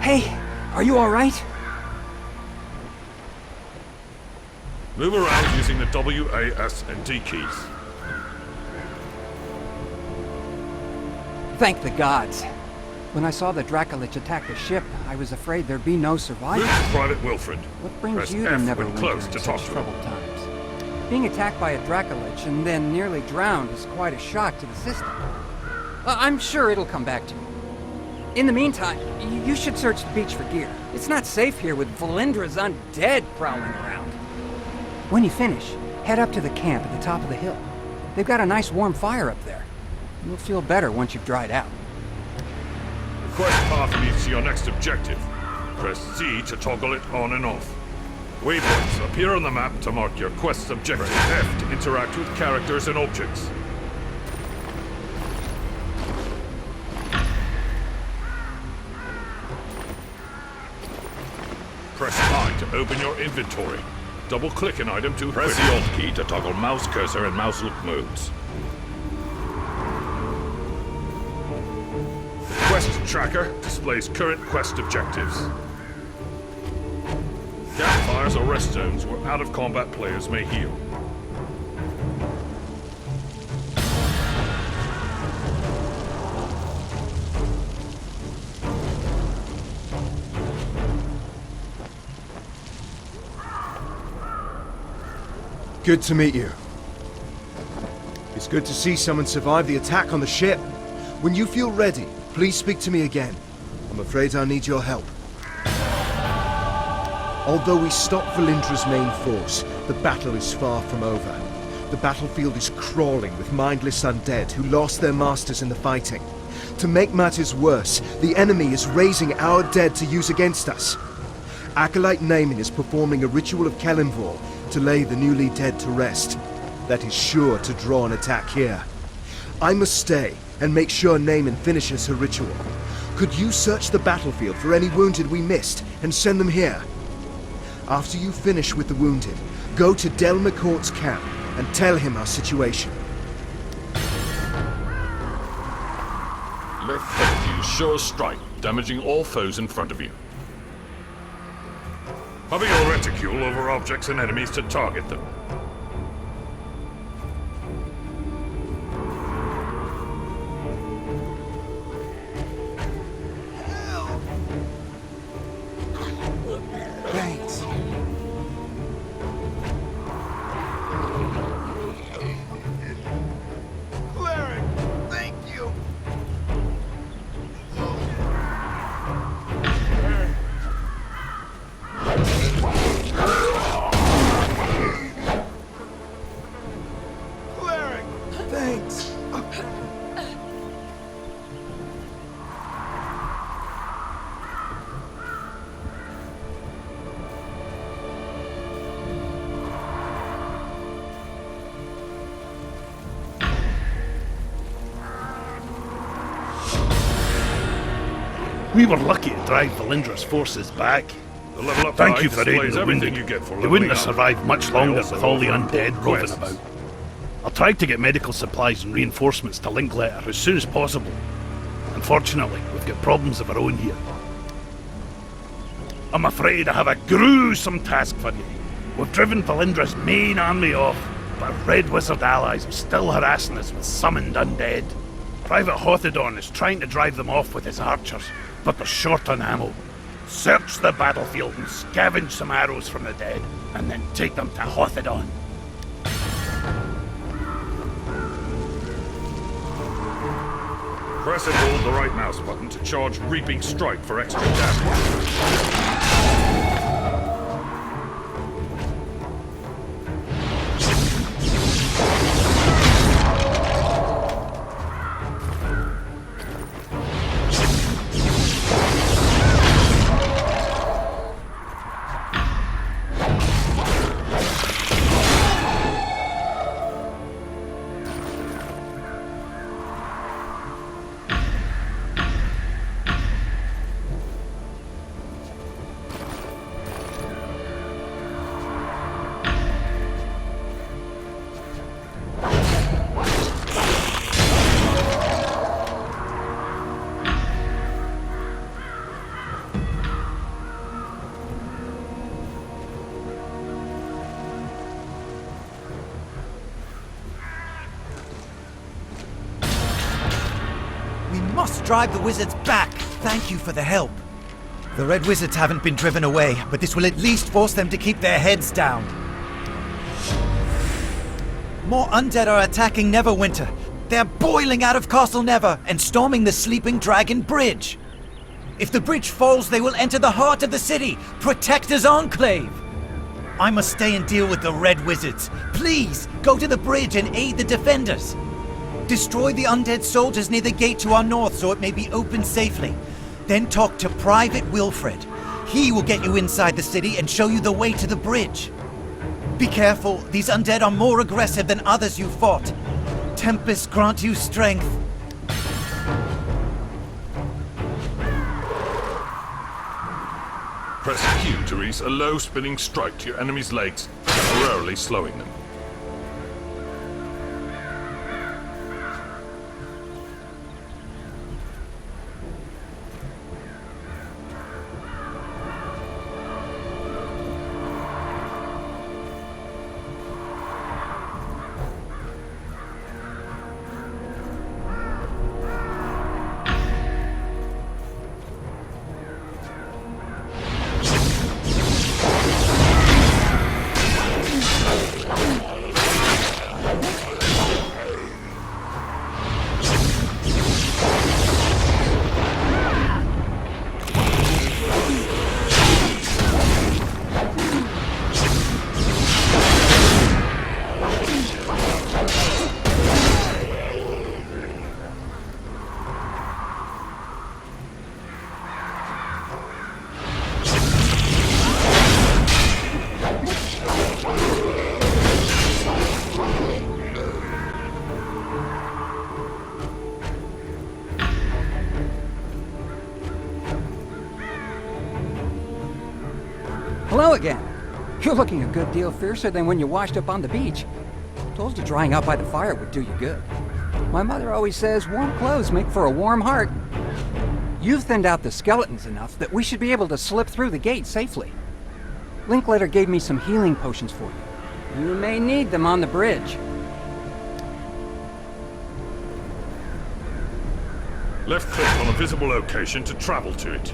Hey, are you alright? Move around using the W, A, S, and D keys. Thank the gods. When I saw the Dracolich attack the ship, I was afraid there'd be no survivors. Move to Private Wilfred. What brings Press you to F when Neverwinter close in to such talk to him. troubled times? Being attacked by a Dracolich and then nearly drowned is quite a shock to the system. I'm sure it'll come back to you. In the meantime, you should search the beach for gear. It's not safe here with Valindra's undead prowling around. When you finish, head up to the camp at the top of the hill. They've got a nice warm fire up there. You'll feel better once you've dried out. The quest path leads to your next objective. Press Z to toggle it on and off. Waypoints appear on the map to mark your quest's objective. Press F to interact with characters and objects. Press I to open your inventory. Double-click an item to press the Alt key to toggle mouse cursor and mouse look modes. The quest tracker displays current quest objectives. Campfires or rest zones where out-of-combat players may heal. Good to meet you. It's good to see someone survive the attack on the ship. When you feel ready, please speak to me again. I'm afraid I need your help. Although we stopped Valindra's main force, the battle is far from over. The battlefield is crawling with mindless undead who lost their masters in the fighting. To make matters worse, the enemy is raising our dead to use against us. Acolyte Naaman is performing a ritual of Kelimvor to lay the newly dead to rest. That is sure to draw an attack here. I must stay and make sure Naaman finishes her ritual. Could you search the battlefield for any wounded we missed and send them here? After you finish with the wounded, go to Del McCourt's camp and tell him our situation. Left click use Sure Strike, damaging all foes in front of you. Hover your reticule over objects and enemies to target them. Thanks. Cleric, thank you. Cleric, thanks. We were lucky to drive Valindra's forces back. The level up Thank guide you for displays aiding the everything wounded. you get for They wouldn't leveling have up. survived much longer also with all the offer undead roving quests. about. I'll try to get medical supplies and reinforcements to Linkletter as soon as possible. Unfortunately, we've got problems of our own here. I'm afraid I have a gruesome task for you. We've driven Valindra's main army off, but our Red Wizard allies are still harassing us with summoned undead. Private Hothedon is trying to drive them off with his archers, but they're short on ammo. Search the battlefield and scavenge some arrows from the dead, and then take them to Hothedon. Press and hold the right mouse button to charge Reaping Strike for extra damage. drive the wizards back. Thank you for the help. The Red Wizards haven't been driven away, but this will at least force them to keep their heads down. More undead are attacking Neverwinter. They're boiling out of Castle Never and storming the Sleeping Dragon Bridge. If the bridge falls, they will enter the heart of the city, Protector's Enclave. I must stay and deal with the Red Wizards. Please, go to the bridge and aid the defenders. Destroy the undead soldiers near the gate to our north so it may be opened safely. Then talk to Private Wilfred. He will get you inside the city and show you the way to the bridge. Be careful, these undead are more aggressive than others you fought. Tempest grant you strength. Press Q to release a low spinning strike to your enemy's legs, temporarily slowing them. Hello again. You're looking a good deal fiercer than when you washed up on the beach. Told you drying out by the fire would do you good. My mother always says warm clothes make for a warm heart. You've thinned out the skeletons enough that we should be able to slip through the gate safely. Linklater gave me some healing potions for you. You may need them on the bridge. Left click on a visible location to travel to it.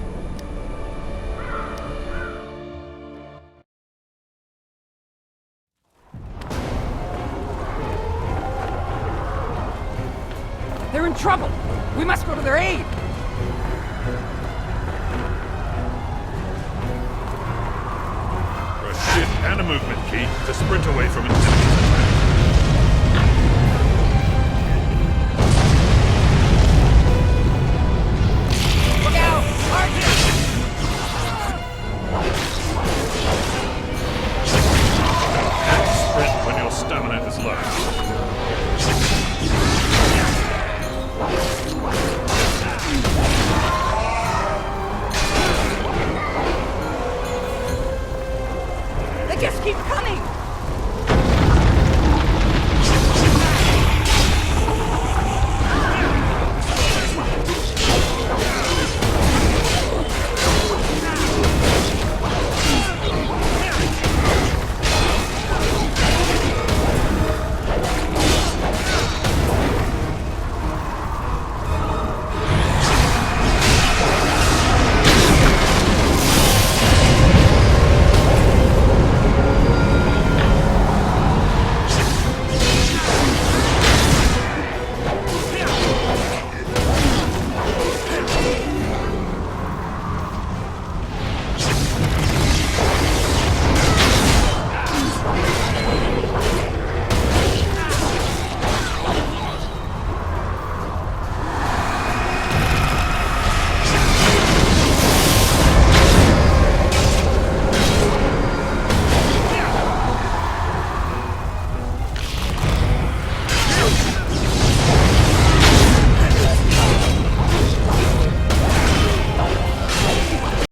They're in trouble! We must go to their aid! Press shift and a movement key to sprint away from an enemy's attack. Look out! Archers! Sprint when your stamina is low. They just keep coming!